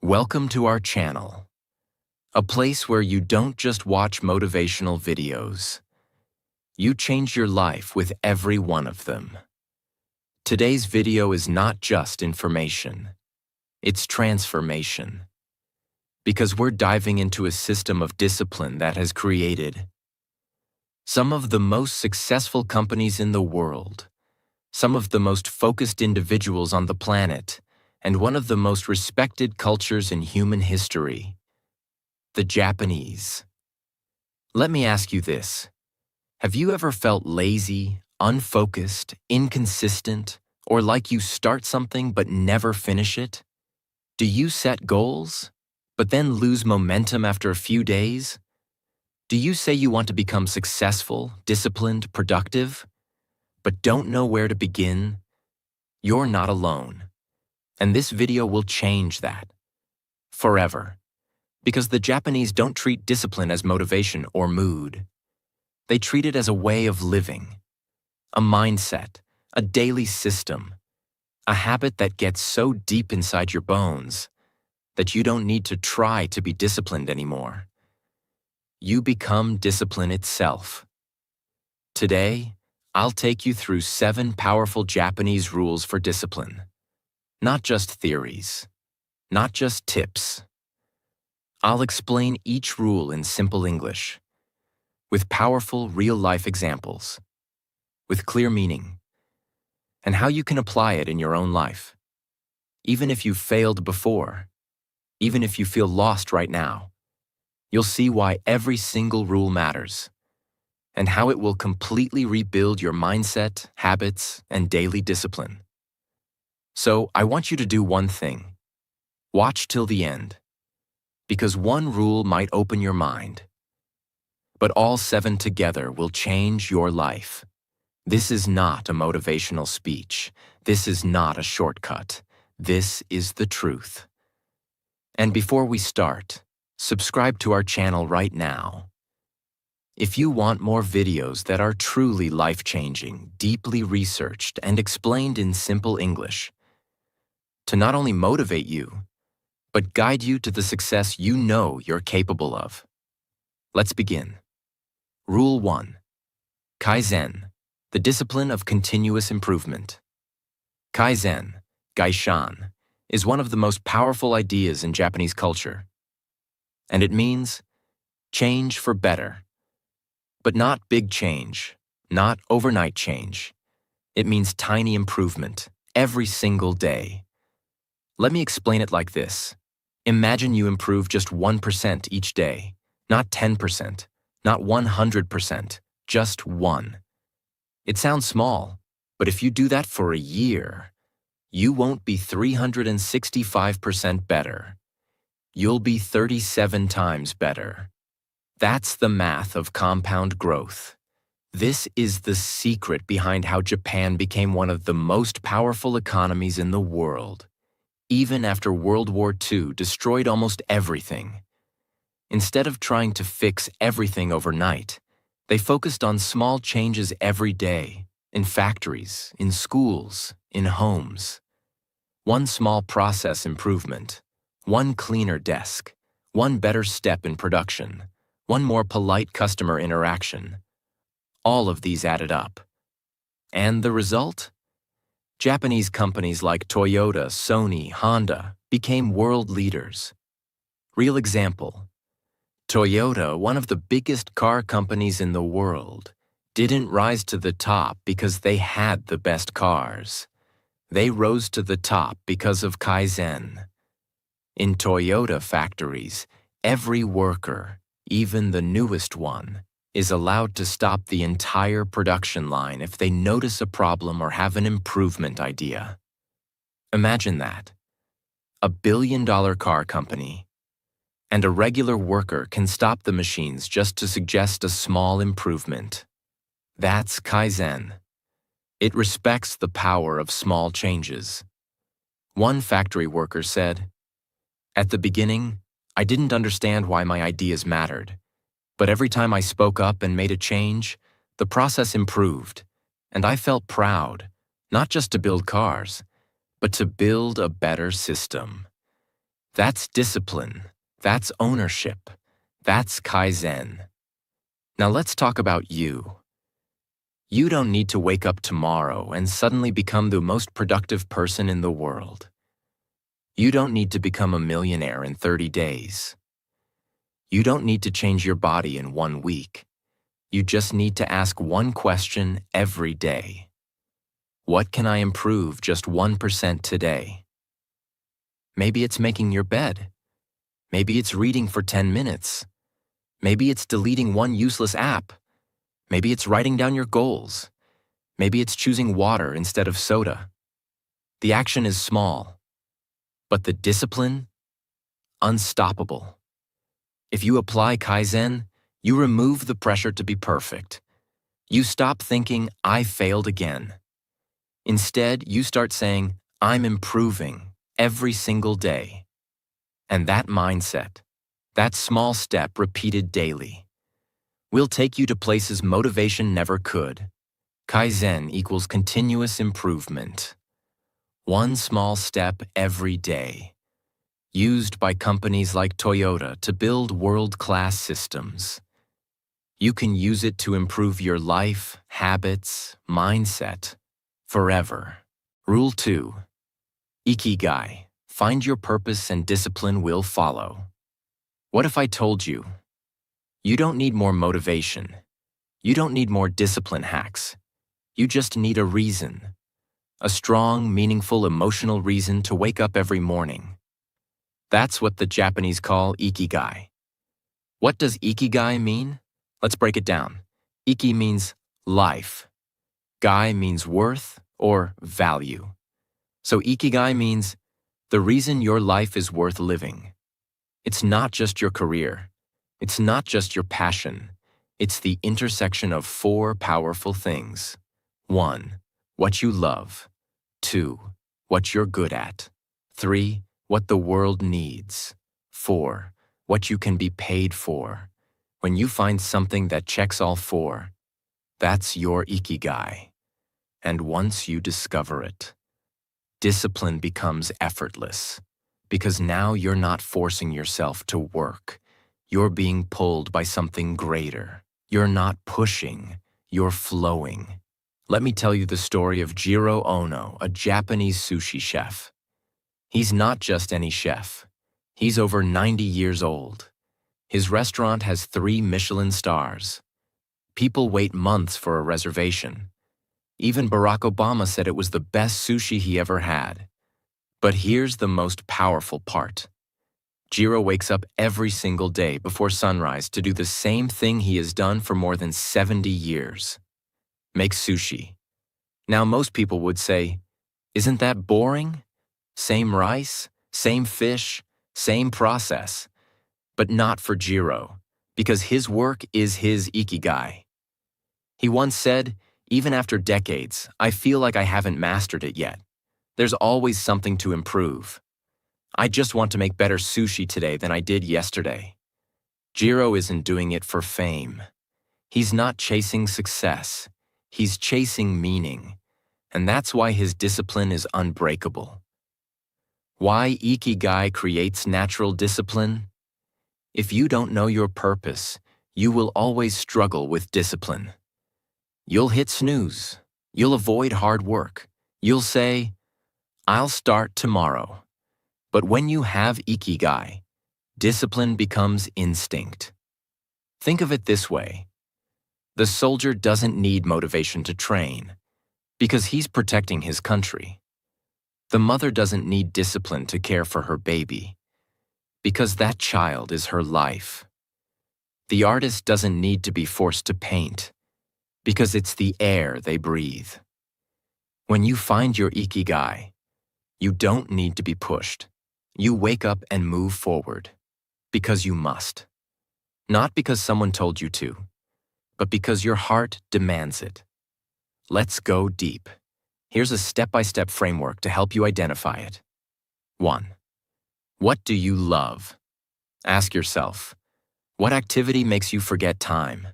Welcome to our channel, a place where you don't just watch motivational videos. You change your life with every one of them. Today's video is not just information, it's transformation. Because we're diving into a system of discipline that has created some of the most successful companies in the world, some of the most focused individuals on the planet, and one of the most respected cultures in human history, the Japanese. Let me ask you this. Have you ever felt lazy, unfocused, inconsistent, or like you start something but never finish it? Do you set goals, but then lose momentum after a few days? Do you say you want to become successful, disciplined, productive, but don't know where to begin? You're not alone. And this video will change that. Forever. Because the Japanese don't treat discipline as motivation or mood. They treat it as a way of living, a mindset, a daily system, a habit that gets so deep inside your bones that you don't need to try to be disciplined anymore. You become discipline itself. Today, I'll take you through 7 powerful Japanese rules for discipline. Not just theories, not just tips. I'll explain each rule in simple English, with powerful real-life examples, with clear meaning, and how you can apply it in your own life. Even if you've failed before, even if you feel lost right now, you'll see why every single rule matters, and how it will completely rebuild your mindset, habits, and daily discipline. So I want you to do one thing. Watch till the end. Because one rule might open your mind, but all 7 together will change your life. This is not a motivational speech. This is not a shortcut. This is the truth. And before we start, subscribe to our channel right now. If you want more videos that are truly life-changing, deeply researched, and explained in simple English, to not only motivate you, but guide you to the success you know you're capable of. Let's begin. Rule 1. Kaizen, the discipline of continuous improvement. Kaizen, gaishan, is one of the most powerful ideas in Japanese culture. And it means change for better. But not big change, not overnight change. It means tiny improvement, every single day. Let me explain it like this. Imagine you improve just 1% each day, not 10%, not 100%, just 1. It sounds small, but if you do that for a year, you won't be 365% better. You'll be 37 times better. That's the math of compound growth. This is the secret behind how Japan became one of the most powerful economies in the world, even after World War II destroyed almost everything. Instead of trying to fix everything overnight, they focused on small changes every day, in factories, in schools, in homes. One small process improvement, one cleaner desk, one better step in production, one more polite customer interaction. All of these added up. And the result? Japanese companies like Toyota, Sony, Honda became world leaders. Real example. Toyota, one of the biggest car companies in the world, didn't rise to the top because they had the best cars. They rose to the top because of Kaizen. In Toyota factories, every worker, even the newest one, is allowed to stop the entire production line if they notice a problem or have an improvement idea. Imagine that. A billion-dollar car company, and a regular worker can stop the machines just to suggest a small improvement. That's Kaizen. It respects the power of small changes. One factory worker said, "At the beginning, I didn't understand why my ideas mattered. But every time I spoke up and made a change, the process improved, and I felt proud, not just to build cars, but to build a better system. That's discipline. That's ownership. That's Kaizen. Now let's talk about you. You don't need to wake up tomorrow and suddenly become the most productive person in the world. You don't need to become a millionaire in 30 days. You don't need to change your body in 1 week. You just need to ask one question every day. What can I improve just 1% today? Maybe it's making your bed. Maybe it's reading for 10 minutes. Maybe it's deleting one useless app. Maybe it's writing down your goals. Maybe it's choosing water instead of soda. The action is small, but the discipline, unstoppable. If you apply Kaizen, you remove the pressure to be perfect. You stop thinking, I failed again. Instead, you start saying, I'm improving every single day. And that mindset, that small step repeated daily, will take you to places motivation never could. Kaizen equals continuous improvement. One small step every day. Used by companies like Toyota to build world-class systems. You can use it to improve your life, habits, mindset, forever. Rule 2. Ikigai. Find your purpose and discipline will follow. What if I told you, you don't need more motivation. You don't need more discipline hacks. You just need a reason. A strong, meaningful, emotional reason to wake up every morning. That's what the Japanese call ikigai. What does ikigai mean? Let's break it down. Iki means life. Gai means worth or value. So ikigai means the reason your life is worth living. It's not just your career. It's not just your passion. It's the intersection of 4 powerful things. 1. What you love. 2. What you're good at. 3. What the world needs. 4. What you can be paid for. When you find something that checks all 4, that's your ikigai. And once you discover it, discipline becomes effortless. Because now you're not forcing yourself to work. You're being pulled by something greater. You're not pushing, you're flowing. Let me tell you the story of Jiro Ono, a Japanese sushi chef. He's not just any chef. He's over 90 years old. His restaurant has 3 Michelin stars. People wait months for a reservation. Even Barack Obama said it was the best sushi he ever had. But here's the most powerful part. Jiro wakes up every single day before sunrise to do the same thing he has done for more than 70 years. Make sushi. Now most people would say, isn't that boring? Same rice, same fish, same process. But not for Jiro, because his work is his ikigai. He once said, even after decades, I feel like I haven't mastered it yet. There's always something to improve. I just want to make better sushi today than I did yesterday. Jiro isn't doing it for fame. He's not chasing success. He's chasing meaning. And that's why his discipline is unbreakable. Why ikigai creates natural discipline? If you don't know your purpose, you will always struggle with discipline. You'll hit snooze. You'll avoid hard work. You'll say, I'll start tomorrow. But when you have ikigai, discipline becomes instinct. Think of it this way. The soldier doesn't need motivation to train because he's protecting his country. The mother doesn't need discipline to care for her baby because that child is her life. The artist doesn't need to be forced to paint because it's the air they breathe. When you find your ikigai, you don't need to be pushed. You wake up and move forward because you must. Not because someone told you to, but because your heart demands it. Let's go deep. Here's a step-by-step framework to help you identify it. 1. What do you love? Ask yourself, what activity makes you forget time?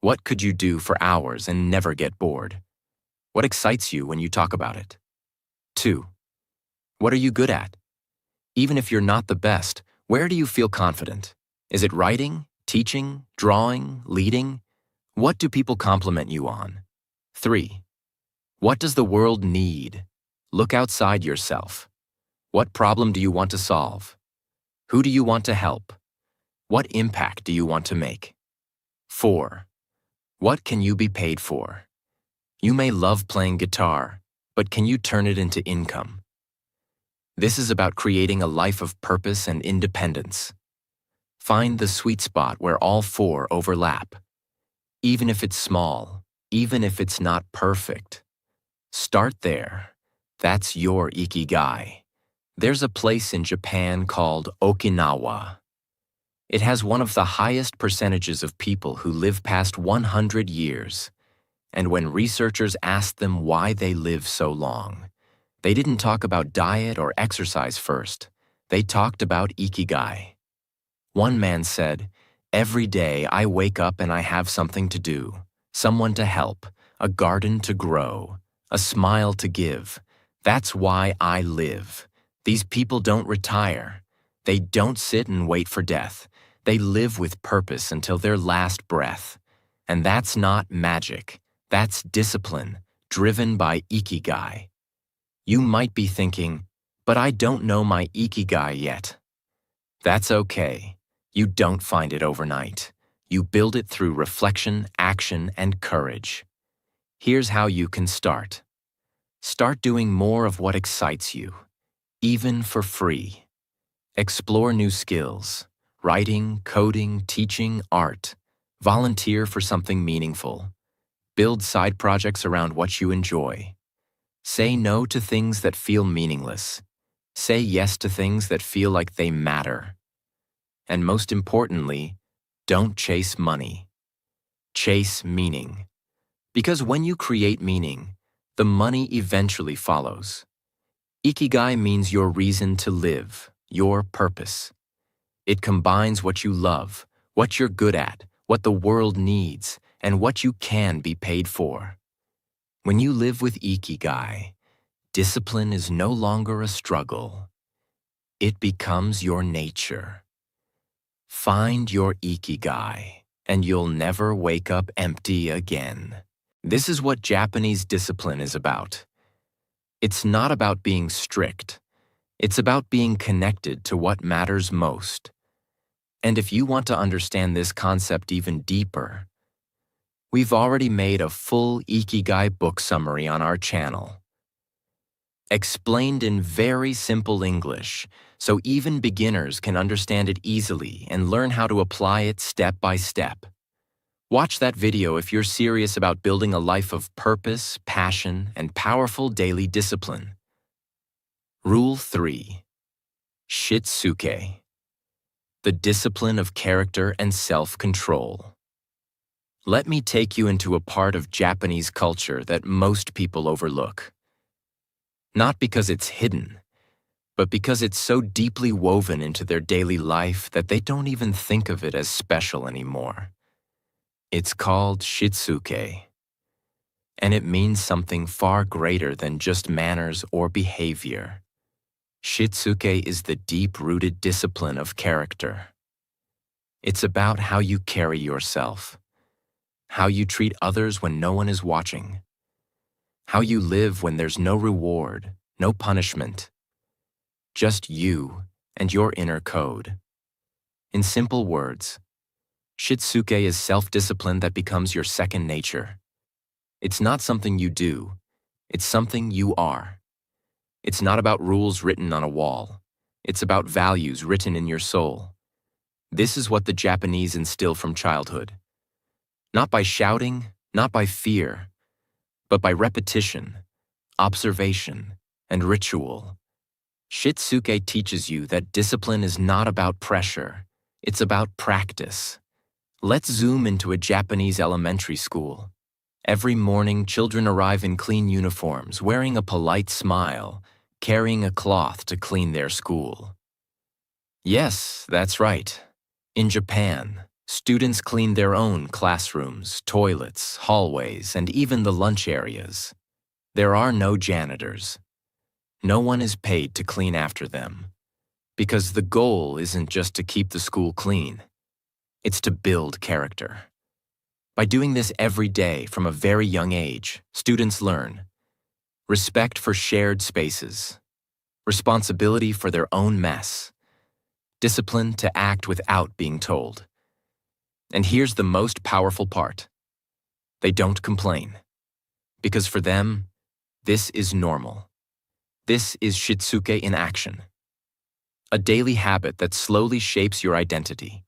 What could you do for hours and never get bored? What excites you when you talk about it? 2. What are you good at? Even if you're not the best, where do you feel confident? Is it writing, teaching, drawing, leading? What do people compliment you on? 3. What does the world need? Look outside yourself. What problem do you want to solve? Who do you want to help? What impact do you want to make? 4. What can you be paid for? You may love playing guitar, but can you turn it into income? This is about creating a life of purpose and independence. Find the sweet spot where all 4 overlap. Even if it's small, even if it's not perfect. Start there. That's your ikigai. There's a place in Japan called Okinawa. It has one of the highest percentages of people who live past 100 years. And when researchers asked them why they live so long, they didn't talk about diet or exercise first. They talked about ikigai. One man said, "Every day I wake up and I have something to do, someone to help, a garden to grow, a smile to give. That's why I live." These people don't retire. They don't sit and wait for death. They live with purpose until their last breath. And that's not magic. That's discipline, driven by ikigai. You might be thinking, but I don't know my ikigai yet. That's okay. You don't find it overnight. You build it through reflection, action, and courage. Here's how you can start. Start doing more of what excites you, even for free. Explore new skills, writing, coding, teaching, art. Volunteer for something meaningful. Build side projects around what you enjoy. Say no to things that feel meaningless. Say yes to things that feel like they matter. And most importantly, don't chase money. Chase meaning. Because when you create meaning, the money eventually follows. Ikigai means your reason to live, your purpose. It combines what you love, what you're good at, what the world needs, and what you can be paid for. When you live with ikigai, discipline is no longer a struggle. It becomes your nature. Find your ikigai, and you'll never wake up empty again. This is what Japanese discipline is about. It's not about being strict. It's about being connected to what matters most. And if you want to understand this concept even deeper, we've already made a full Ikigai book summary on our channel. Explained in very simple English, so even beginners can understand it easily and learn how to apply it step by step. Watch that video if you're serious about building a life of purpose, passion, and powerful daily discipline. Rule 3. Shitsuke. The discipline of character and self-control. Let me take you into a part of Japanese culture that most people overlook. Not because it's hidden, but because it's so deeply woven into their daily life that they don't even think of it as special anymore. It's called shitsuke, and it means something far greater than just manners or behavior. Shitsuke is the deep-rooted discipline of character. It's about how you carry yourself, how you treat others when no one is watching, how you live when there's no reward, no punishment, just you and your inner code. In simple words, Shitsuke is self-discipline that becomes your second nature. It's not something you do, it's something you are. It's not about rules written on a wall. It's about values written in your soul. This is what the Japanese instill from childhood. Not by shouting, not by fear, but by repetition, observation, and ritual. Shitsuke teaches you that discipline is not about pressure, it's about practice. Let's zoom into a Japanese elementary school. Every morning, children arrive in clean uniforms, wearing a polite smile, carrying a cloth to clean their school. Yes, that's right. In Japan, students clean their own classrooms, toilets, hallways, and even the lunch areas. There are no janitors. No one is paid to clean after them, Because the goal isn't just to keep the school clean, it's to build character. By doing this every day from a very young age, students learn respect for shared spaces, responsibility for their own mess, discipline to act without being told. And here's the most powerful part. They don't complain. Because for them, this is normal. This is Shitsuke in action. A daily habit that slowly shapes your identity.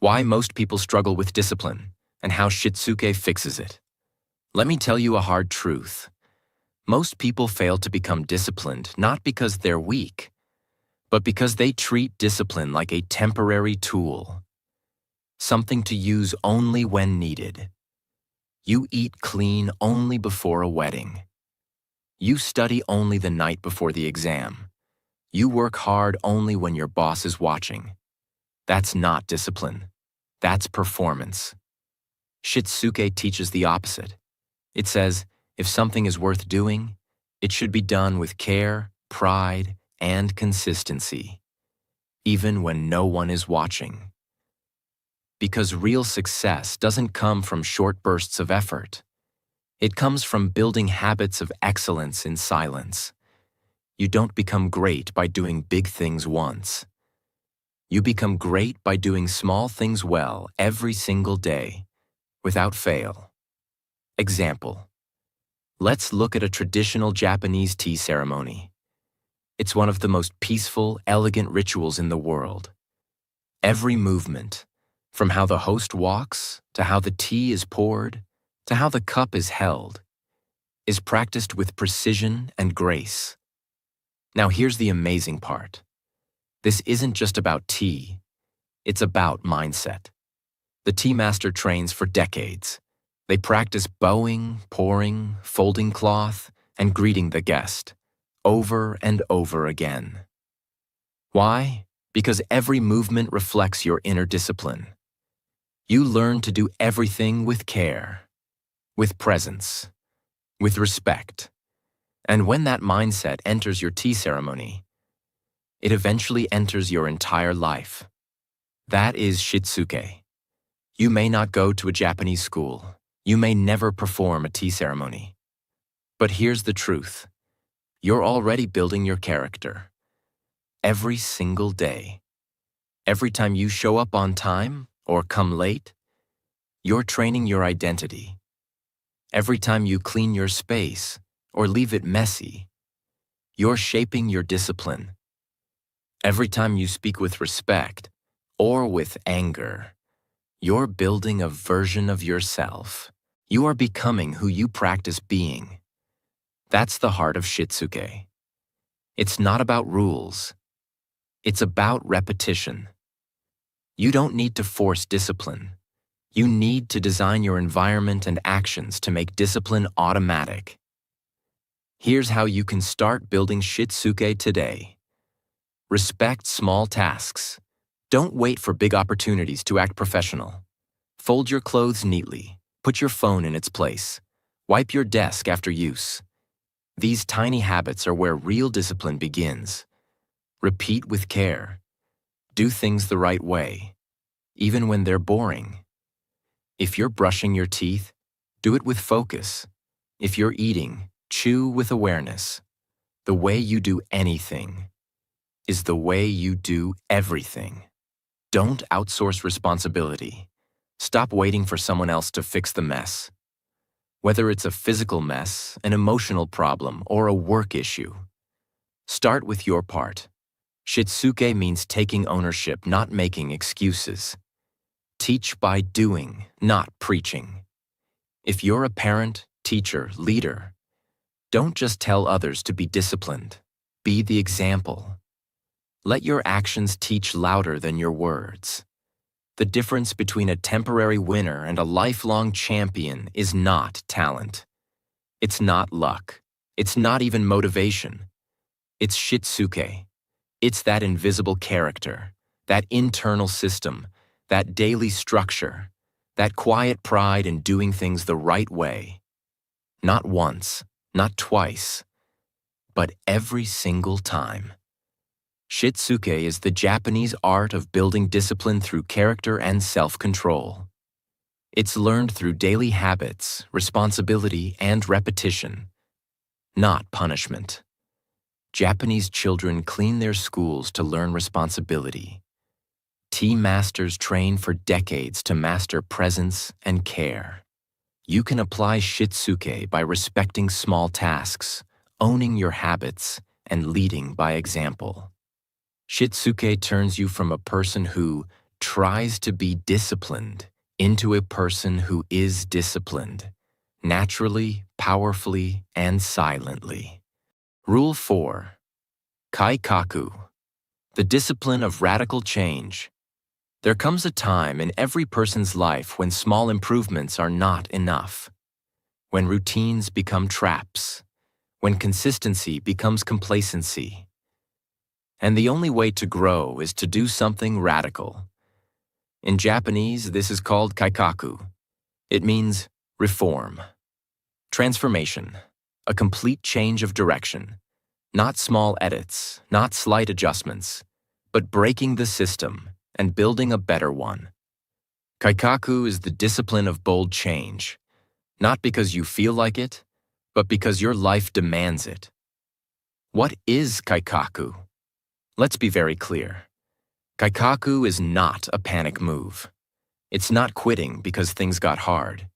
Why most people struggle with discipline and how Shitsuke fixes it. Let me tell you a hard truth. Most people fail to become disciplined not because they're weak, but because they treat discipline like a temporary tool, something to use only when needed. You eat clean only before a wedding. You study only the night before the exam. You work hard only when your boss is watching. That's not discipline. That's performance. Shitsuke teaches the opposite. It says, if something is worth doing, it should be done with care, pride, and consistency, even when no one is watching. Because real success doesn't come from short bursts of effort. It comes from building habits of excellence in silence. You don't become great by doing big things once. You become great by doing small things well every single day, without fail. Example. Let's look at a traditional Japanese tea ceremony. It's one of the most peaceful, elegant rituals in the world. Every movement, from how the host walks, to how the tea is poured, to how the cup is held, is practiced with precision and grace. Now here's the amazing part. This isn't just about tea, it's about mindset. The tea master trains for decades. They practice bowing, pouring, folding cloth, and greeting the guest, over and over again. Why? Because every movement reflects your inner discipline. You learn to do everything with care, with presence, with respect. And when that mindset enters your tea ceremony, it eventually enters your entire life. That is Shitsuke. You may not go to a Japanese school. You may never perform a tea ceremony. But here's the truth. You're already building your character. Every single day. Every time you show up on time or come late, you're training your identity. Every time you clean your space or leave it messy, you're shaping your discipline. Every time you speak with respect or with anger, you're building a version of yourself. You are becoming who you practice being. That's the heart of Shitsuke. It's not about rules. It's about repetition. You don't need to force discipline. You need to design your environment and actions to make discipline automatic. Here's how you can start building Shitsuke today. Respect small tasks. Don't wait for big opportunities to act professional. Fold your clothes neatly. Put your phone in its place. Wipe your desk after use. These tiny habits are where real discipline begins. Repeat with care. Do things the right way, even when they're boring. If you're brushing your teeth, do it with focus. If you're eating, chew with awareness. The way you do anything is the way you do everything. Don't outsource responsibility. Stop waiting for someone else to fix the mess. Whether it's a physical mess, an emotional problem, or a work issue, start with your part. Shitsuke means taking ownership, not making excuses. Teach by doing, not preaching. If you're a parent, teacher, leader, don't just tell others to be disciplined. Be the example. Let your actions teach louder than your words. The difference between a temporary winner and a lifelong champion is not talent. It's not luck. It's not even motivation. It's Shitsuke. It's that invisible character, that internal system, that daily structure, that quiet pride in doing things the right way. Not once, not twice, but every single time. Shitsuke is the Japanese art of building discipline through character and self-control. It's learned through daily habits, responsibility, and repetition, not punishment. Japanese children clean their schools to learn responsibility. Tea masters train for decades to master presence and care. You can apply Shitsuke by respecting small tasks, owning your habits, and leading by example. Shitsuke turns you from a person who tries to be disciplined into a person who is disciplined, naturally, powerfully, and silently. Rule 4. Kaikaku, the discipline of radical change. There comes a time in every person's life when small improvements are not enough, when routines become traps, when consistency becomes complacency. And the only way to grow is to do something radical. In Japanese, this is called kaikaku. It means reform, transformation, a complete change of direction. Not small edits, not slight adjustments, but breaking the system and building a better one. Kaikaku is the discipline of bold change, not because you feel like it, but because your life demands it. What is kaikaku? Let's be very clear. Kaikaku is not a panic move. It's not quitting because things got hard.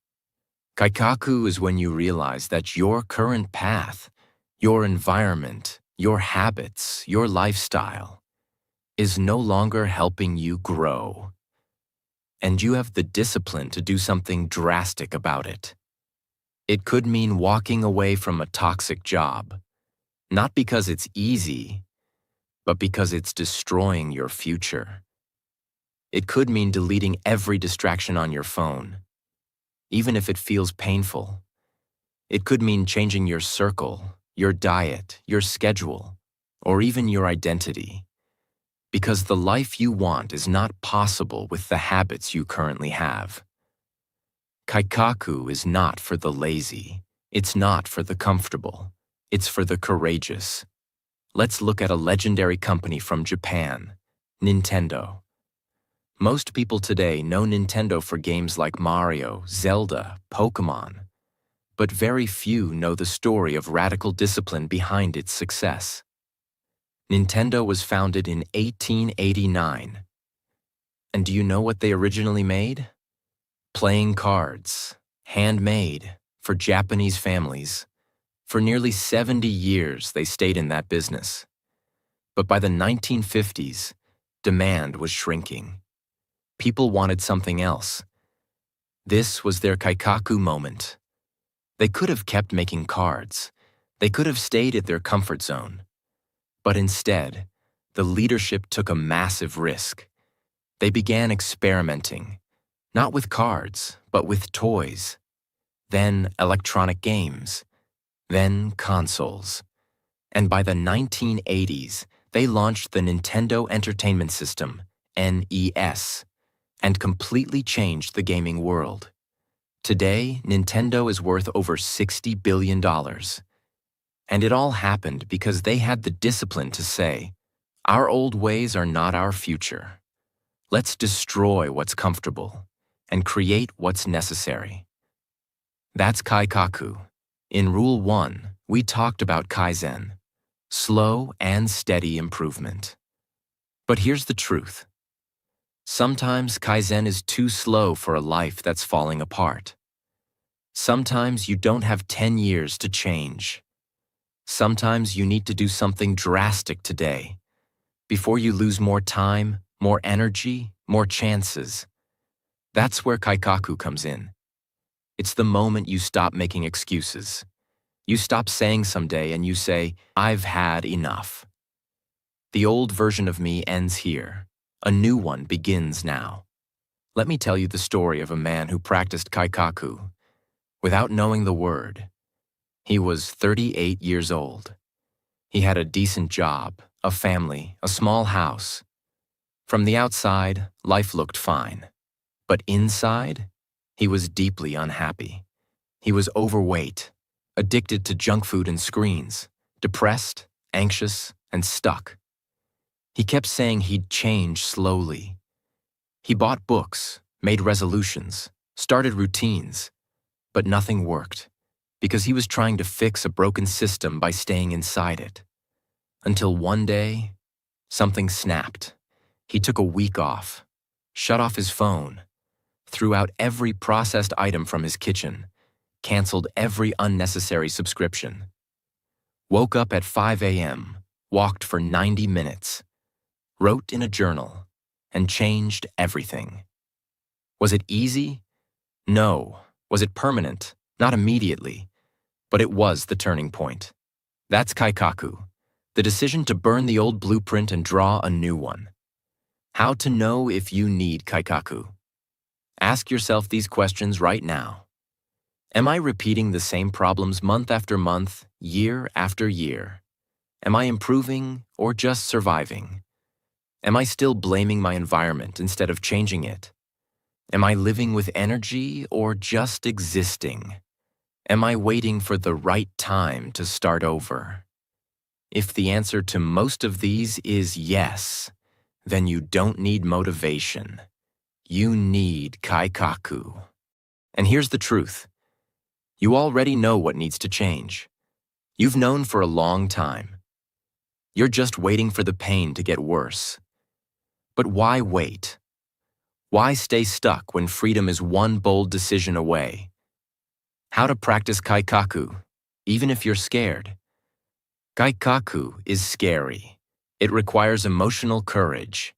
Kaikaku is when you realize that your current path, your environment, your habits, your lifestyle is no longer helping you grow. And you have the discipline to do something drastic about it. It could mean walking away from a toxic job, not because it's easy, but because it's destroying your future. It could mean deleting every distraction on your phone, even if it feels painful. It could mean changing your circle, your diet, your schedule, or even your identity. Because the life you want is not possible with the habits you currently have. Kaikaku is not for the lazy. It's not for the comfortable. It's for the courageous. Let's look at a legendary company from Japan, Nintendo. Most people today know Nintendo for games like Mario, Zelda, Pokemon, but very few know the story of radical discipline behind its success. Nintendo was founded in 1889. And do you know what they originally made? Playing cards, handmade, for Japanese families. For nearly 70 years, they stayed in that business. But by the 1950s, demand was shrinking. People wanted something else. This was their kaikaku moment. They could have kept making cards. They could have stayed at their comfort zone. But instead, the leadership took a massive risk. They began experimenting, not with cards, but with toys, then electronic games, then consoles. And by the 1980s, they launched the Nintendo Entertainment System, NES, and completely changed the gaming world. Today, Nintendo is worth over $60 billion. And it all happened because they had the discipline to say, our old ways are not our future. Let's destroy what's comfortable and create what's necessary. That's kaikaku. In Rule 1, we talked about Kaizen, slow and steady improvement. But here's the truth. Sometimes Kaizen is too slow for a life that's falling apart. Sometimes you don't have 10 years to change. Sometimes you need to do something drastic today, before you lose more time, more energy, more chances. That's where kaikaku comes in. It's the moment you stop making excuses. You stop saying someday and you say, I've had enough. The old version of me ends here. A new one begins now. Let me tell you the story of a man who practiced kaikaku without knowing the word. He was 38 years old. He had a decent job, a family, a small house. From the outside, life looked fine. But inside, he was deeply unhappy. He was overweight, addicted to junk food and screens, depressed, anxious, and stuck. He kept saying he'd change slowly. He bought books, made resolutions, started routines, but nothing worked because he was trying to fix a broken system by staying inside it. Until one day, something snapped. He took a week off, shut off his phone, threw out every processed item from his kitchen, canceled every unnecessary subscription, woke up at 5 a.m., walked for 90 minutes, wrote in a journal, and changed everything. Was it easy? No. Was it permanent? Not immediately. But it was the turning point. That's kaikaku, the decision to burn the old blueprint and draw a new one. How to know if you need kaikaku? Ask yourself these questions right now. Am I repeating the same problems month after month, year after year? Am I improving or just surviving? Am I still blaming my environment instead of changing it? Am I living with energy or just existing? Am I waiting for the right time to start over? If the answer to most of these is yes, then you don't need motivation. You need kaikaku. And here's the truth. You already know what needs to change. You've known for a long time. You're just waiting for the pain to get worse. But why wait? Why stay stuck when freedom is one bold decision away? How to practice kaikaku, even if you're scared. Kaikaku is scary. It requires emotional courage.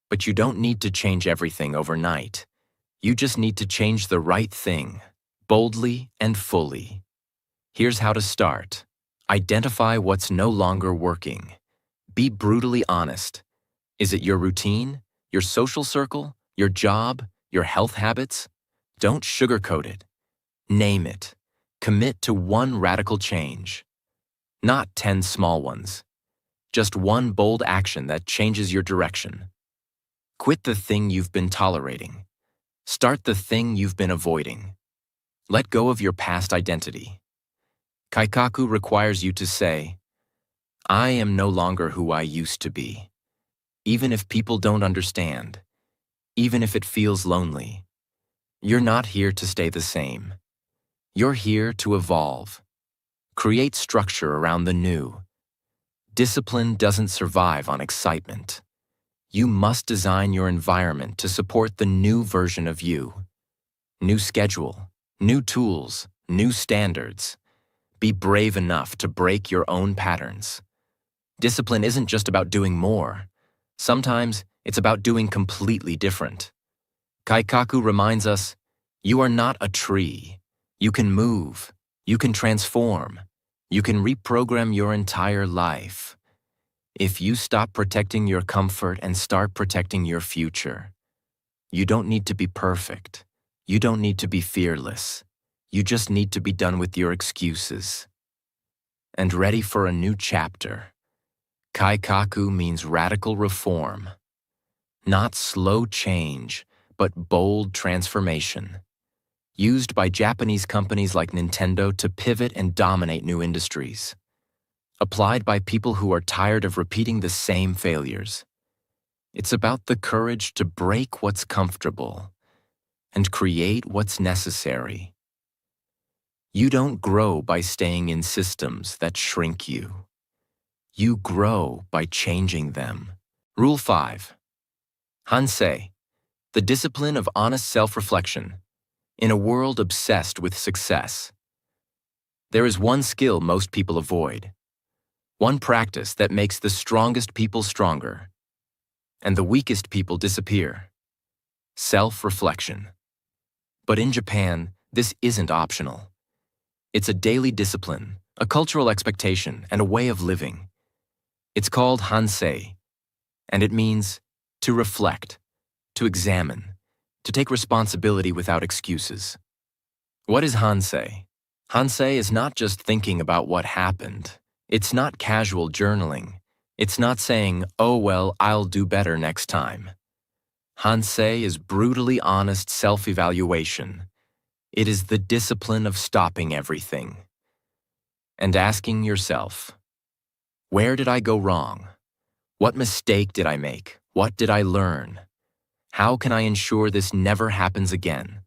But you don't need to change everything overnight. You just need to change the right thing, boldly and fully. Here's how to start. Identify what's no longer working. Be brutally honest. Is it your routine, your social circle, your job, your health habits? Don't sugarcoat it. Name it. Commit to one radical change. Not 10 small ones. Just one bold action that changes your direction. Quit the thing you've been tolerating. Start the thing you've been avoiding. Let go of your past identity. Kaikaku requires you to say, I am no longer who I used to be. Even if people don't understand, even if it feels lonely, you're not here to stay the same. You're here to evolve. Create structure around the new. Discipline doesn't survive on excitement. You must design your environment to support the new version of you. New schedule, new tools, new standards. Be brave enough to break your own patterns. Discipline isn't just about doing more. Sometimes it's about doing completely different. Kaikaku reminds us, you are not a tree. You can move. You can transform. You can reprogram your entire life. If you stop protecting your comfort and start protecting your future, you don't need to be perfect. You don't need to be fearless. You just need to be done with your excuses and ready for a new chapter. Kaikaku means radical reform, not slow change, but bold transformation. Used by Japanese companies like Nintendo to pivot and dominate new industries. Applied by people who are tired of repeating the same failures. It's about the courage to break what's comfortable and create what's necessary. You don't grow by staying in systems that shrink you. You grow by changing them. Rule 5. Hansei, the discipline of honest self-reflection in a world obsessed with success. There is one skill most people avoid. One practice that makes the strongest people stronger and the weakest people disappear. Self-reflection. But in Japan, this isn't optional. It's a daily discipline, a cultural expectation, and a way of living. It's called hansei, and it means to reflect, to examine, to take responsibility without excuses. What is hansei? Hansei is not just thinking about what happened. It's not casual journaling. It's not saying, oh well, I'll do better next time. Hansei is brutally honest self-evaluation. It is the discipline of stopping everything and asking yourself, where did I go wrong? What mistake did I make? What did I learn? How can I ensure this never happens again?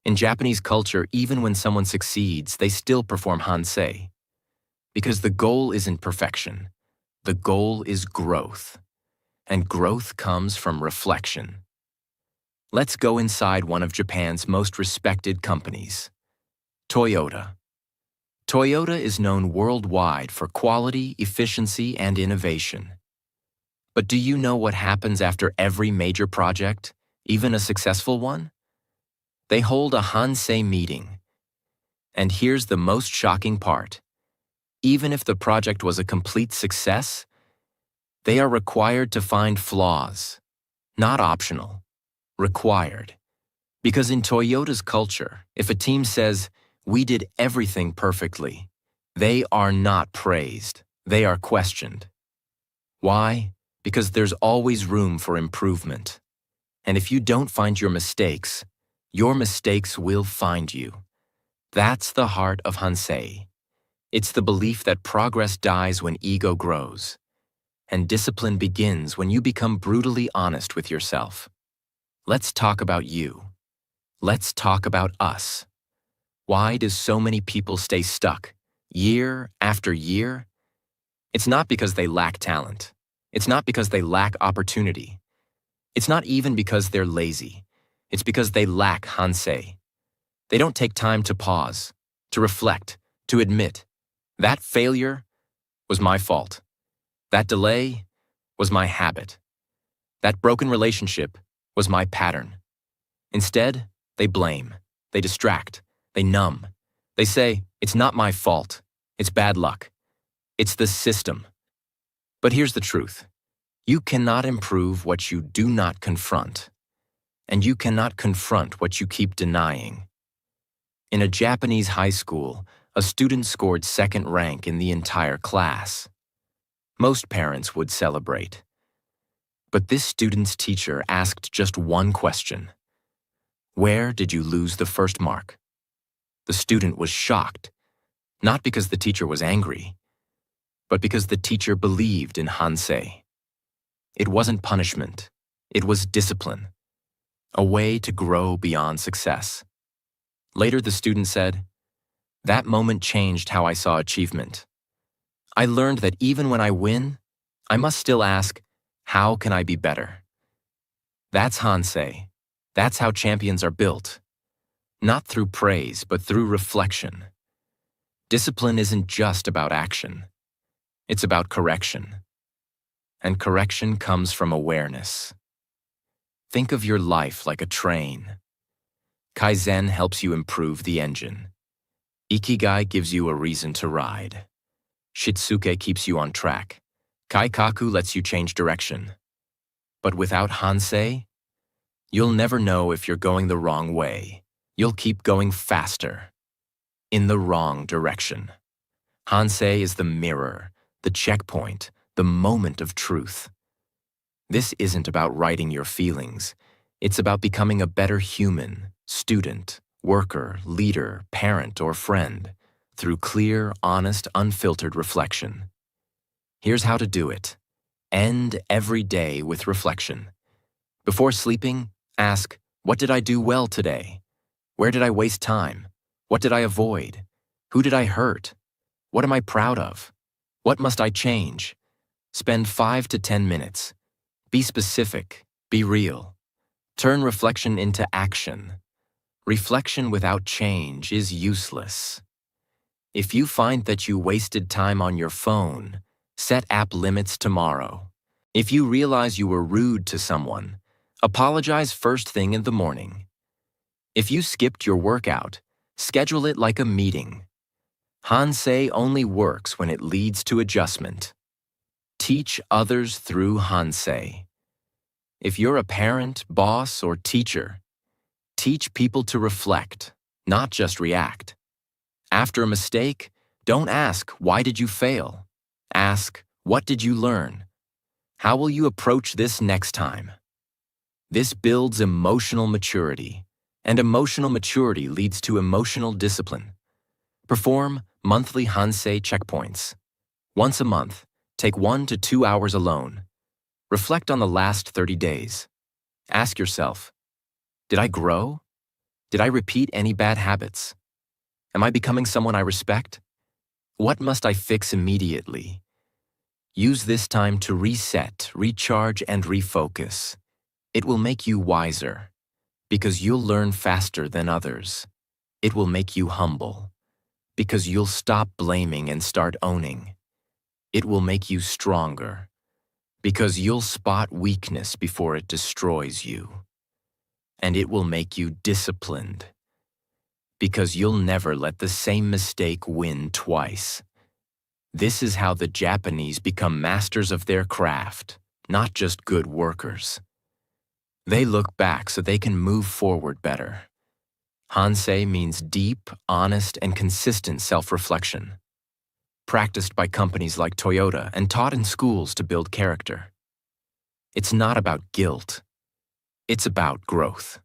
In Japanese culture, even when someone succeeds, they still perform hansei. Because the goal isn't perfection. The goal is growth. And growth comes from reflection. Let's go inside one of Japan's most respected companies, Toyota. Toyota is known worldwide for quality, efficiency, and innovation. But do you know what happens after every major project, even a successful one? They hold a hansei meeting. And here's the most shocking part. Even if the project was a complete success, they are required to find flaws. Not optional. Required. Because in Toyota's culture, if a team says, "We did everything perfectly," they are not praised. They are questioned. Why? Because there's always room for improvement. And if you don't find your mistakes will find you. That's the heart of hansei. It's the belief that progress dies when ego grows. And discipline begins when you become brutally honest with yourself. Let's talk about you. Let's talk about us. Why do so many people stay stuck, year after year? It's not because they lack talent. It's not because they lack opportunity. It's not even because they're lazy. It's because they lack hansei. They don't take time to pause, to reflect, to admit, that failure was my fault. That delay was my habit. That broken relationship was my pattern. Instead, they blame, they distract, they numb. They say, "It's not my fault. It's bad luck. It's the system." But here's the truth. You cannot improve what you do not confront. And you cannot confront what you keep denying. In a Japanese high school, a student scored second rank in the entire class. Most parents would celebrate. But this student's teacher asked just one question. "Where did you lose the first mark?" The student was shocked, not because the teacher was angry, but because the teacher believed in hansei. It wasn't punishment, it was discipline, a way to grow beyond success. Later, the student said, "That moment changed how I saw achievement. I learned that even when I win, I must still ask, how can I be better?" That's hansei. That's how champions are built. Not through praise, but through reflection. Discipline isn't just about action. It's about correction. And correction comes from awareness. Think of your life like a train. Kaizen helps you improve the engine. Ikigai gives you a reason to ride. Shitsuke keeps you on track. Kaikaku lets you change direction. But without hansei, you'll never know if you're going the wrong way. You'll keep going faster, in the wrong direction. Hansei is the mirror, the checkpoint, the moment of truth. This isn't about writing your feelings. It's about becoming a better human, student, worker, leader, parent, or friend through clear, honest, unfiltered reflection. Here's how to do it. End every day with reflection. Before sleeping, ask, "What did I do well today? Where did I waste time? What did I avoid? Who did I hurt? What am I proud of? What must I change?" Spend 5 to 10 minutes. Be specific. Be real. Turn reflection into action. Reflection without change is useless. If you find that you wasted time on your phone, set app limits tomorrow. If you realize you were rude to someone, apologize first thing in the morning. If you skipped your workout, schedule it like a meeting. Hansei only works when it leads to adjustment. Teach others through hansei. If you're a parent, boss, or teacher, teach people to reflect, not just react. After a mistake, don't ask, "Why did you fail?" Ask, "What did you learn? How will you approach this next time?" This builds emotional maturity, and emotional maturity leads to emotional discipline. Perform monthly hansei checkpoints. Once a month, take 1 to 2 hours alone. Reflect on the last 30 days. Ask yourself, did I grow? Did I repeat any bad habits? Am I becoming someone I respect? What must I fix immediately? Use this time to reset, recharge, and refocus. It will make you wiser, because you'll learn faster than others. It will make you humble, because you'll stop blaming and start owning. It will make you stronger, because you'll spot weakness before it destroys you. And it will make you disciplined, because you'll never let the same mistake win twice. This is how the Japanese become masters of their craft, not just good workers. They look back so they can move forward better. Hansei means deep, honest, and consistent self-reflection, practiced by companies like Toyota and taught in schools to build character. It's not about guilt. It's about growth.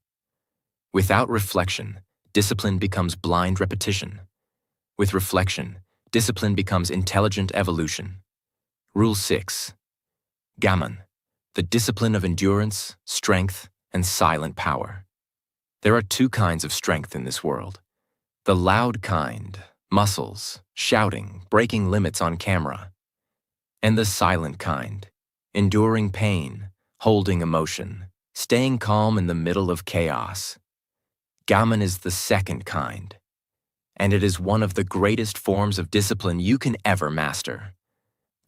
Without reflection, discipline becomes blind repetition. With reflection, discipline becomes intelligent evolution. Rule 6. Gammon, the discipline of endurance, strength, and silent power. There are two kinds of strength in this world. The loud kind, muscles, shouting, breaking limits on camera. And the silent kind, enduring pain, holding emotion, staying calm in the middle of chaos. Gammon is the second kind, and it is one of the greatest forms of discipline you can ever master.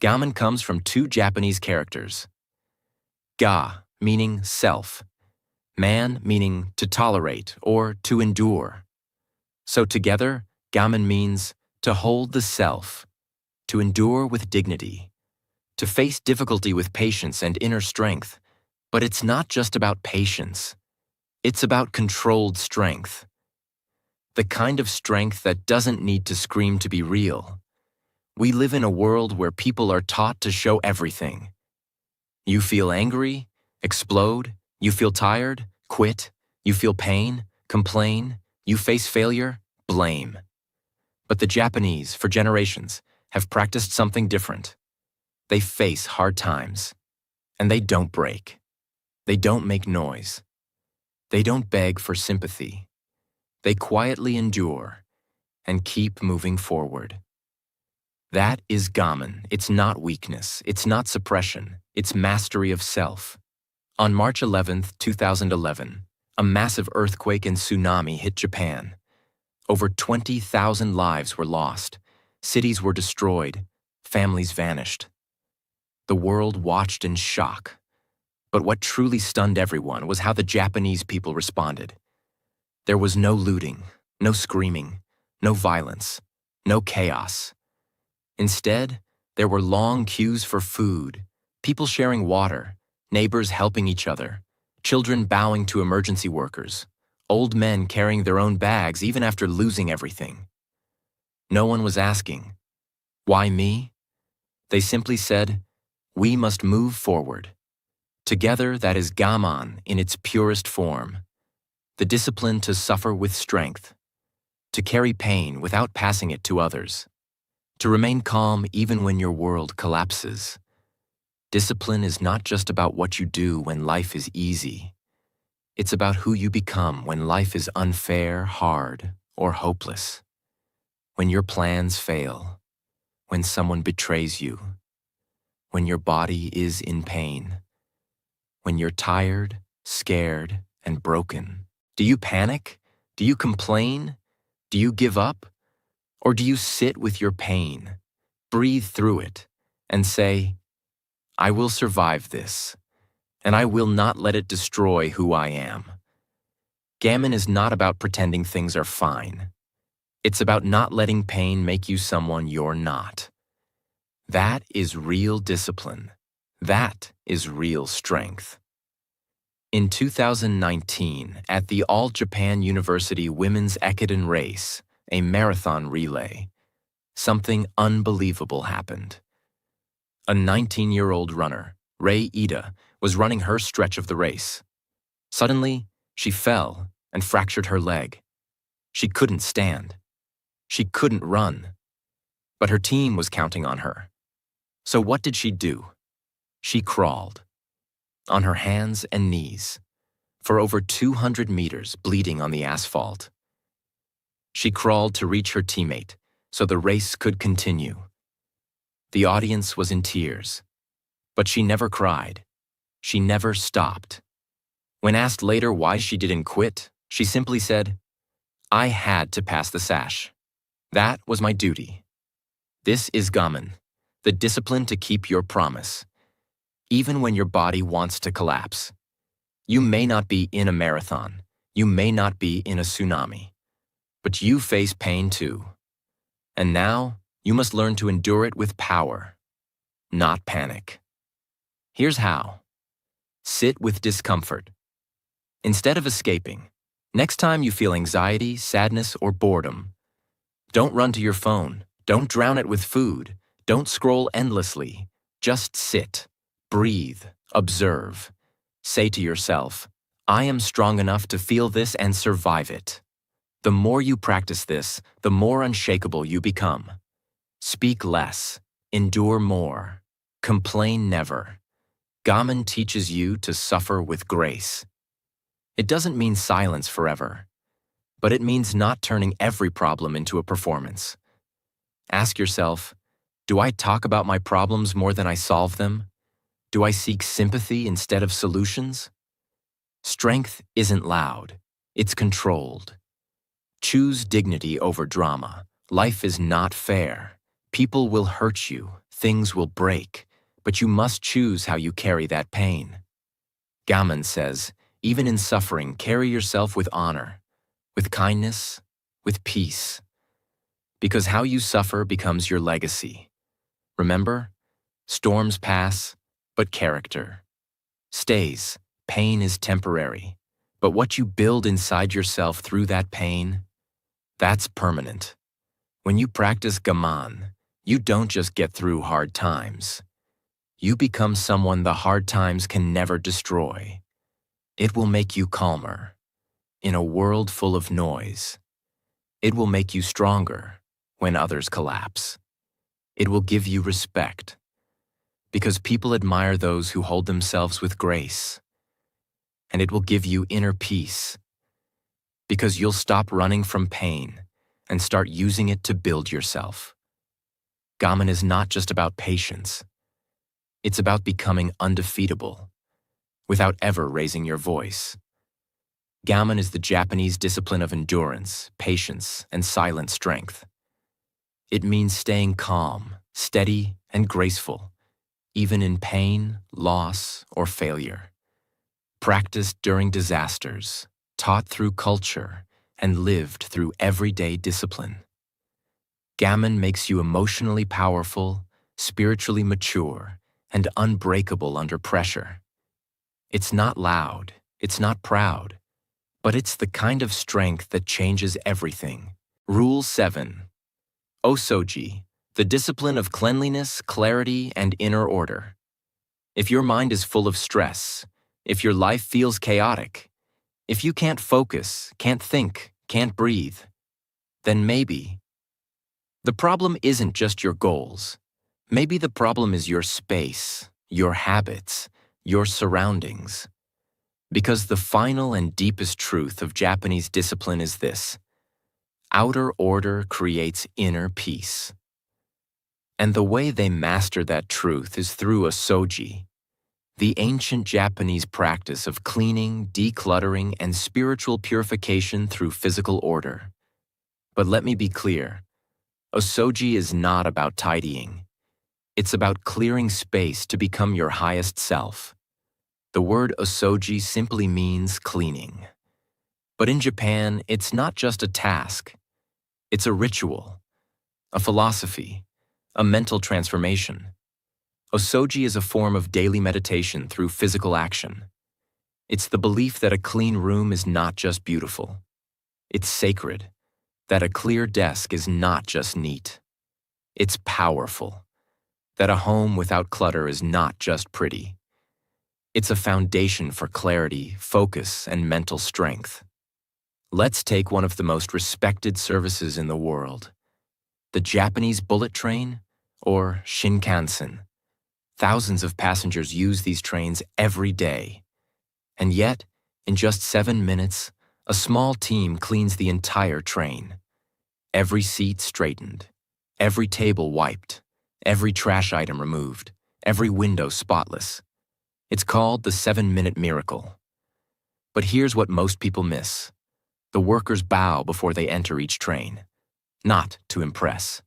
Gammon comes from two Japanese characters. Ga, meaning self. Man, meaning to tolerate or to endure. So together, gammon means to hold the self, to endure with dignity, to face difficulty with patience and inner strength. But it's not just about patience. It's about controlled strength. The kind of strength that doesn't need to scream to be real. We live in a world where people are taught to show everything. You feel angry? Explode. You feel tired? Quit. You feel pain? Complain. You face failure? Blame. But the Japanese, for generations, have practiced something different. They face hard times, and they don't break. They don't make noise. They don't beg for sympathy. They quietly endure and keep moving forward. That is gammon. It's not weakness. It's not suppression. It's mastery of self. On March 11, 2011, a massive earthquake and tsunami hit Japan. Over 20,000 lives were lost. Cities were destroyed. Families vanished. The world watched in shock. But what truly stunned everyone was how the Japanese people responded. There was no looting, no screaming, no violence, no chaos. Instead, there were long queues for food, people sharing water, neighbors helping each other, children bowing to emergency workers, old men carrying their own bags even after losing everything. No one was asking, "Why me?" They simply said, "We must move forward." Together, that is gammon in its purest form. The discipline to suffer with strength, to carry pain without passing it to others, to remain calm even when your world collapses. Discipline is not just about what you do when life is easy. It's about who you become when life is unfair, hard, or hopeless. When your plans fail, when someone betrays you, when your body is in pain, when you're tired, scared, and broken. Do you panic? Do you complain? Do you give up? Or do you sit with your pain, breathe through it, and say, "I will survive this, and I will not let it destroy who I am"? Gammon is not about pretending things are fine. It's about not letting pain make you someone you're not. That is real discipline. That is real strength. In 2019, at the All Japan University Women's Ekiden Race, a marathon relay, something unbelievable happened. A 19-year-old runner, Rei Ida, was running her stretch of the race. Suddenly, she fell and fractured her leg. She couldn't stand. She couldn't run. But her team was counting on her. So what did she do? She crawled. on her hands and knees, for over 200 meters bleeding on the asphalt. She crawled to reach her teammate so the race could continue. The audience was in tears, but she never cried. She never stopped. When asked later why she didn't quit, she simply said, "I had to pass the sash. That was my duty." This is gaman, the discipline to keep your promise, even when your body wants to collapse. You may not be in a marathon, you may not be in a tsunami, but you face pain too. And now, you must learn to endure it with power, not panic. Here's how. Sit with discomfort. Instead of escaping, next time you feel anxiety, sadness, or boredom, don't run to your phone, don't drown it with food, don't scroll endlessly. Just sit, breathe, observe. Say to yourself, "I am strong enough to feel this and survive it." The more you practice this, the more unshakable you become. Speak less, endure more, complain never. Gaman teaches you to suffer with grace. It doesn't mean silence forever, but it means not turning every problem into a performance. Ask yourself, do I talk about my problems more than I solve them? Do I seek sympathy instead of solutions? Strength isn't loud, it's controlled. Choose dignity over drama. Life is not fair. People will hurt you, things will break, but you must choose how you carry that pain. Gaman says, even in suffering, carry yourself with honor, with kindness, with peace. Because how you suffer becomes your legacy. Remember, storms pass, but character stays. Pain is temporary, but what you build inside yourself through that pain, that's permanent. When you practice gaman, you don't just get through hard times. You become someone the hard times can never destroy. It will make you calmer. In a world full of noise, it will make you stronger when others collapse. It will give you respect, because people admire those who hold themselves with grace. And it will give you inner peace, because you'll stop running from pain and start using it to build yourself. Gaman is not just about patience. It's about becoming undefeatable, without ever raising your voice. Gaman is the Japanese discipline of endurance, patience, and silent strength. It means staying calm, steady, and graceful, even in pain, loss, or failure. Practiced during disasters, taught through culture, and lived through everyday discipline. Gaman makes you emotionally powerful, spiritually mature, and unbreakable under pressure. It's not loud, it's not proud, but it's the kind of strength that changes everything. Rule 7. Osoji, the discipline of cleanliness, clarity, and inner order. If your mind is full of stress, if your life feels chaotic, if you can't focus, can't think, can't breathe, then maybe the problem isn't just your goals. Maybe the problem is your space, your habits, your surroundings. Because the final and deepest truth of Japanese discipline is this: outer order creates inner peace. And the way they master that truth is through a soji, the ancient Japanese practice of cleaning, decluttering, and spiritual purification through physical order. But let me be clear, osoji is not about tidying. It's about clearing space to become your highest self. The word osoji simply means cleaning. But in Japan, it's not just a task. It's a ritual, a philosophy, a mental transformation. Osoji is a form of daily meditation through physical action. It's the belief that a clean room is not just beautiful. It's sacred. That a clear desk is not just neat. It's powerful. That a home without clutter is not just pretty. It's a foundation for clarity, focus, and mental strength. Let's take one of the most respected services in the world, the Japanese bullet train, or Shinkansen. Thousands of passengers use these trains every day. And yet, in just 7 minutes, a small team cleans the entire train. Every seat straightened, every table wiped, every trash item removed, every window spotless. It's called the 7-minute miracle. But here's what most people miss. The workers bow before they enter each train, not to impress,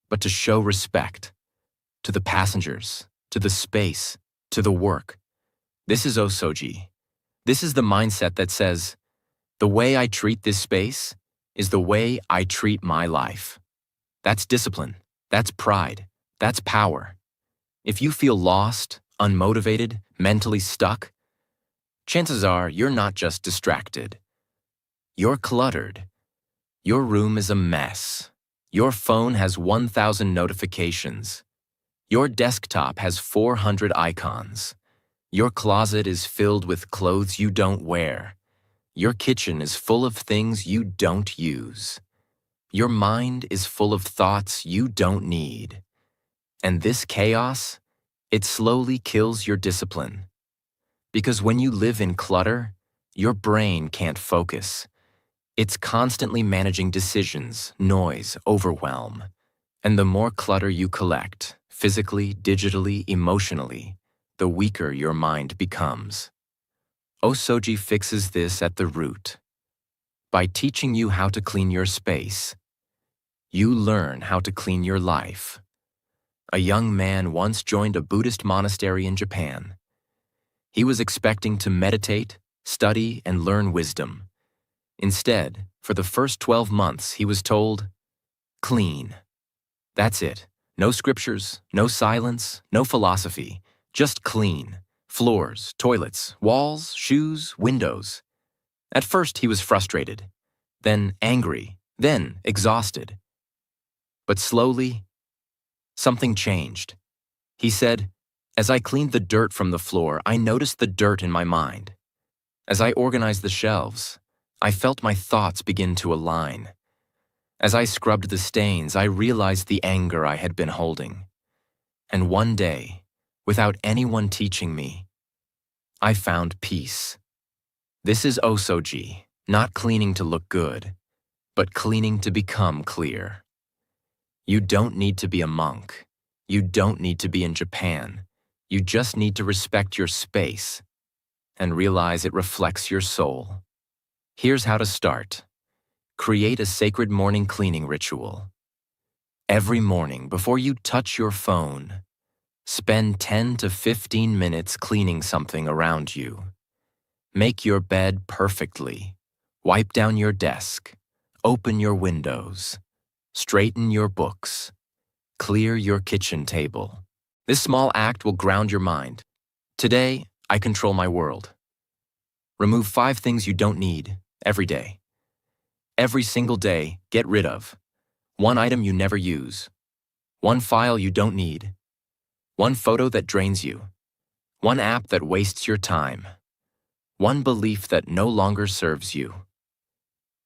but to show respect to the passengers, to the space, to the work. This is Osoji. This is the mindset that says, the way I treat this space is the way I treat my life. That's discipline. That's pride. That's power. If you feel lost, unmotivated, mentally stuck, chances are you're not just distracted. You're cluttered. Your room is a mess. Your phone has 1,000 notifications. Your desktop has 400 icons. Your closet is filled with clothes you don't wear. Your kitchen is full of things you don't use. Your mind is full of thoughts you don't need. And this chaos, it slowly kills your discipline. Because when you live in clutter, your brain can't focus. It's constantly managing decisions, noise, overwhelm. And the more clutter you collect, physically, digitally, emotionally, the weaker your mind becomes. Osoji fixes this at the root. By teaching you how to clean your space, you learn how to clean your life. A young man once joined a Buddhist monastery in Japan. He was expecting to meditate, study, and learn wisdom. Instead, for the first 12 months, he was told, clean. That's it. No scriptures, no silence, no philosophy, just clean. Floors, toilets, walls, shoes, windows. At first, he was frustrated, then angry, then exhausted. But slowly, something changed. He said, as I cleaned the dirt from the floor, I noticed the dirt in my mind. As I organized the shelves, I felt my thoughts begin to align. As I scrubbed the stains, I realized the anger I had been holding. And one day, without anyone teaching me, I found peace. This is Osoji, not cleaning to look good, but cleaning to become clear. You don't need to be a monk. You don't need to be in Japan. You just need to respect your space and realize it reflects your soul. Here's how to start. Create a sacred morning cleaning ritual. Every morning, before you touch your phone, spend 10 to 15 minutes cleaning something around you. Make your bed perfectly. Wipe down your desk. Open your windows. Straighten your books. Clear your kitchen table. This small act will ground your mind. Today, I control my world. Remove 5 things you don't need every day. Every single day, get rid of 1 item you never use, 1 file you don't need, 1 photo that drains you, 1 app that wastes your time, 1 belief that no longer serves you.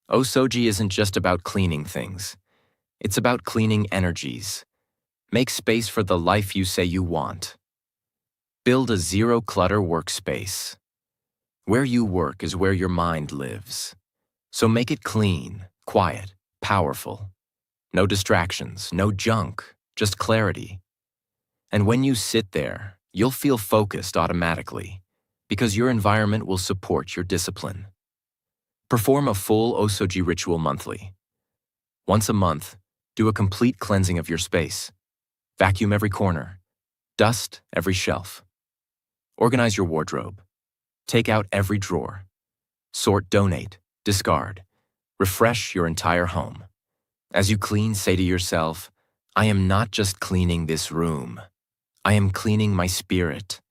Osoji isn't just about cleaning things. It's about cleaning energies. Make space for the life you say you want. Build a zero-clutter workspace. Where you work is where your mind lives. So make it clean, quiet, powerful. No distractions, no junk, just clarity. And when you sit there, you'll feel focused automatically, because your environment will support your discipline. Perform a full Osoji ritual monthly. Once a month, do a complete cleansing of your space. Vacuum every corner. Dust every shelf. Organize your wardrobe. Take out every drawer. Sort, donate, discard. Refresh your entire home. As you clean, say to yourself, I am not just cleaning this room. I am cleaning my spirit.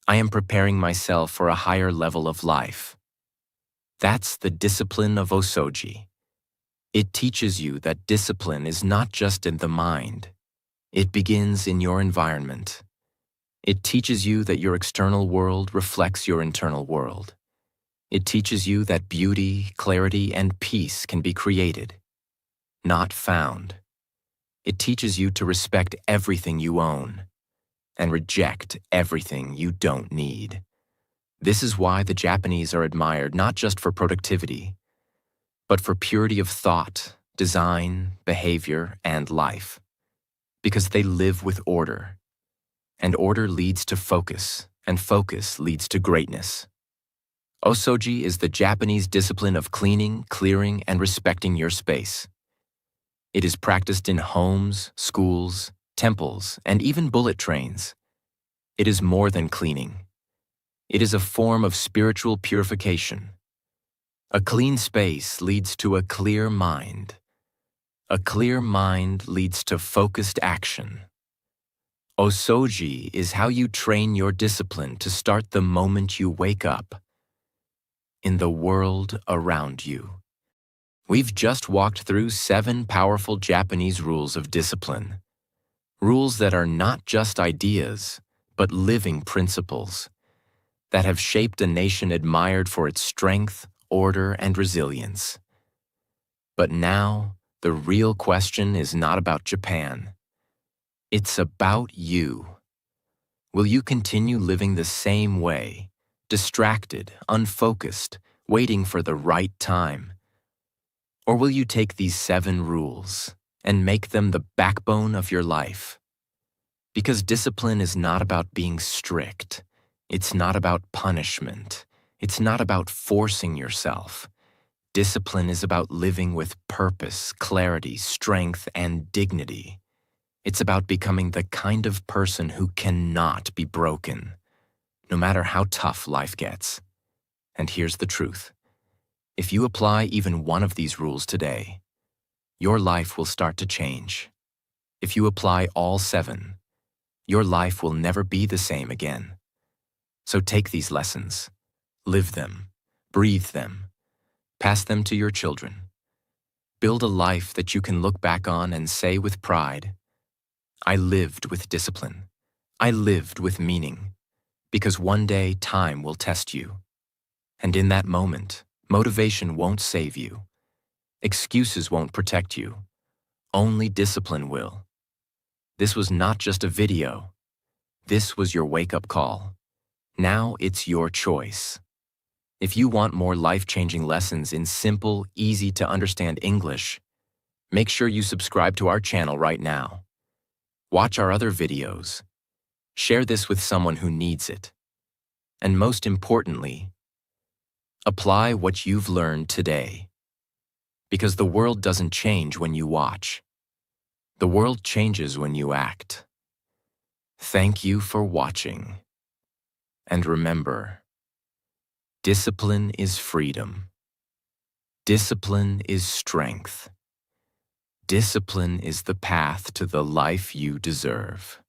I am preparing myself for a higher level of life. That's the discipline of Osoji. It teaches you that discipline is not just in the mind. It begins in your environment. It teaches you that your external world reflects your internal world. It teaches you that beauty, clarity, and peace can be created, not found. It teaches you to respect everything you own. and reject everything you don't need. This is why the Japanese are admired not just for productivity, but for purity of thought, design, behavior, and life. Because they live with order, and order leads to focus, and focus leads to greatness. Osoji is the Japanese discipline of cleaning, clearing, and respecting your space. It is practiced in homes, schools, temples, and even bullet trains. It is more than cleaning. It is a form of spiritual purification. A clean space leads to a clear mind. A clear mind leads to focused action. Osoji is how you train your discipline to start the moment you wake up, in the world around you. We've just walked through 7 powerful Japanese rules of discipline. Rules that are not just ideas, but living principles that have shaped a nation admired for its strength, order, and resilience. But now, the real question is not about Japan. It's about you. Will you continue living the same way, distracted, unfocused, waiting for the right time? Or will you take these 7 rules and make them the backbone of your life? Because discipline is not about being strict. It's not about punishment. It's not about forcing yourself. Discipline is about living with purpose, clarity, strength, and dignity. It's about becoming the kind of person who cannot be broken, no matter how tough life gets. And here's the truth. If you apply even one of these rules today, your life will start to change. If you apply all 7, your life will never be the same again. So take these lessons, live them, breathe them, pass them to your children. Build a life that you can look back on and say with pride, I lived with discipline. I lived with meaning. Because one day time will test you. And in that moment, motivation won't save you. Excuses won't protect you. Only discipline will. This was not just a video. This was your wake-up call. Now it's your choice. If you want more life-changing lessons in simple, easy-to-understand English, make sure you subscribe to our channel right now. Watch our other videos. Share this with someone who needs it. And most importantly, apply what you've learned today. Because the world doesn't change when you watch. The world changes when you act. Thank you for watching. And remember, discipline is freedom. Discipline is strength. Discipline is the path to the life you deserve.